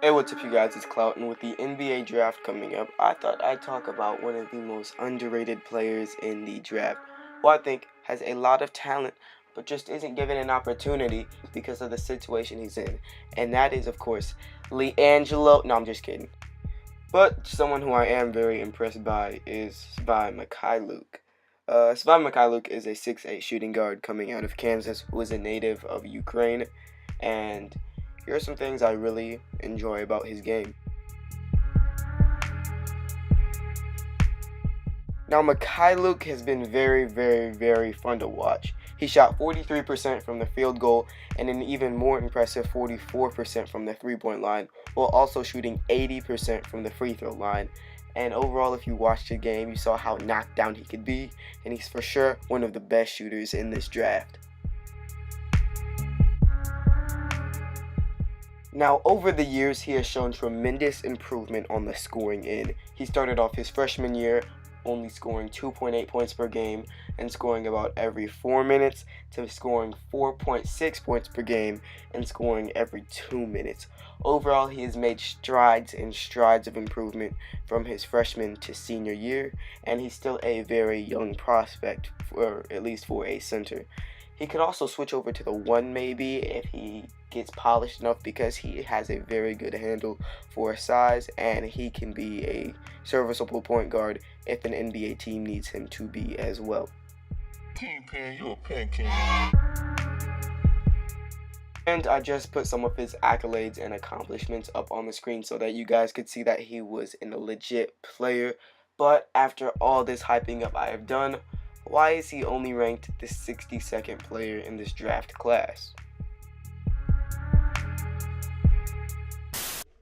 Hey, what's up, you guys? It's Clout, and with the NBA draft coming up, I thought I'd talk about one of the most underrated players in the draft, who I think has a lot of talent, but just isn't given an opportunity because of the situation he's in. And that is, of course, LiAngelo. No, I'm just kidding. But someone who I am very impressed by is Svi Mykhailiuk. Svi Mykhailiuk is a 6'8 shooting guard coming out of Kansas who is a native of Ukraine, and here are some things I really enjoy about his game. Now, Mykhailiuk has been very fun to watch. He shot 43% from the field goal and an even more impressive 44% from the three-point line, while also shooting 80% from the free throw line. And overall, if you watched the game, you saw how knocked down he could be, and he's for sure one of the best shooters in this draft. Now, over the years, he has shown tremendous improvement on the scoring end. He started off his freshman year only scoring 2.8 points per game and scoring about every 4 minutes to scoring 4.6 points per game and scoring every 2 minutes. Overall, he has made strides and strides of improvement from his freshman to senior year, and he's still a very young prospect, for at least for a center. He could also switch over to the one maybe if he gets polished enough, because he has a very good handle for his size, and he can be a serviceable point guard if an NBA team needs him to be as well. And I just put some of his accolades and accomplishments up on the screen so that you guys could see that he was a legit player. But after all this hyping up I have done, why is he only ranked the 62nd player in this draft class?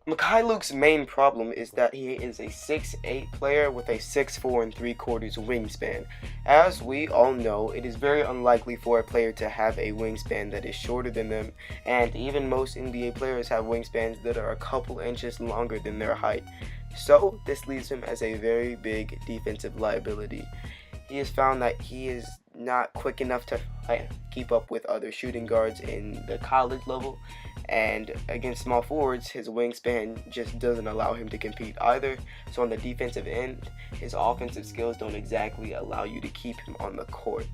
Mykhailiuk's main problem is that he is a 6'8 player with a 6'4 3/4 wingspan. As we all know, it is very unlikely for a player to have a wingspan that is shorter than them, and even most NBA players have wingspans that are a couple inches longer than their height. So this leaves him as a very big defensive liability. He has found that he is not quick enough to keep up with other shooting guards in the college level, and against small forwards, his wingspan just doesn't allow him to compete either. So on the defensive end, his offensive skills don't exactly allow you to keep him on the court.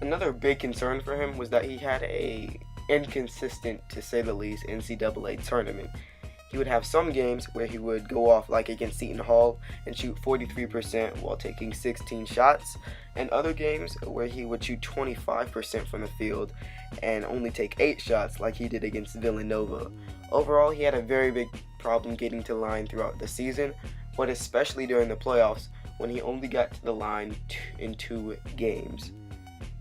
Another big concern for him was that he had a inconsistent, to say the least, NCAA tournament. He would have some games where he would go off, like against Seton Hall, and shoot 43% while taking 16 shots, and other games where he would shoot 25% from the field and only take 8 shots, like he did against Villanova. Overall, he had a very big problem getting to the line throughout the season, but especially during the playoffs when he only got to the line in 2 games.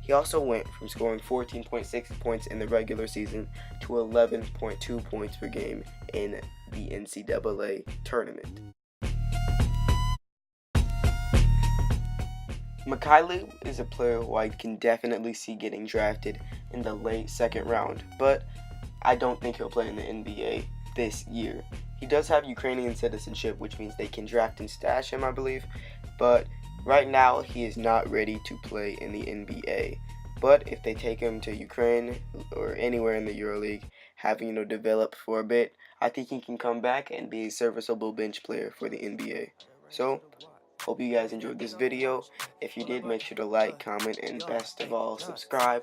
He also went from scoring 14.6 points in the regular season to 11.2 points per game in the NCAA tournament. Mykhailiuk is a player who I can definitely see getting drafted in the late second round, but I don't think he'll play in the NBA this year. He does have Ukrainian citizenship, which means they can draft and stash him, I believe, but right now he is not ready to play in the NBA. But if they take him to Ukraine or anywhere in the EuroLeague, having develop for a bit, I think he can come back and be a serviceable bench player for the NBA. So, hope you guys enjoyed this video. If you did, make sure to like, comment, and best of all, subscribe.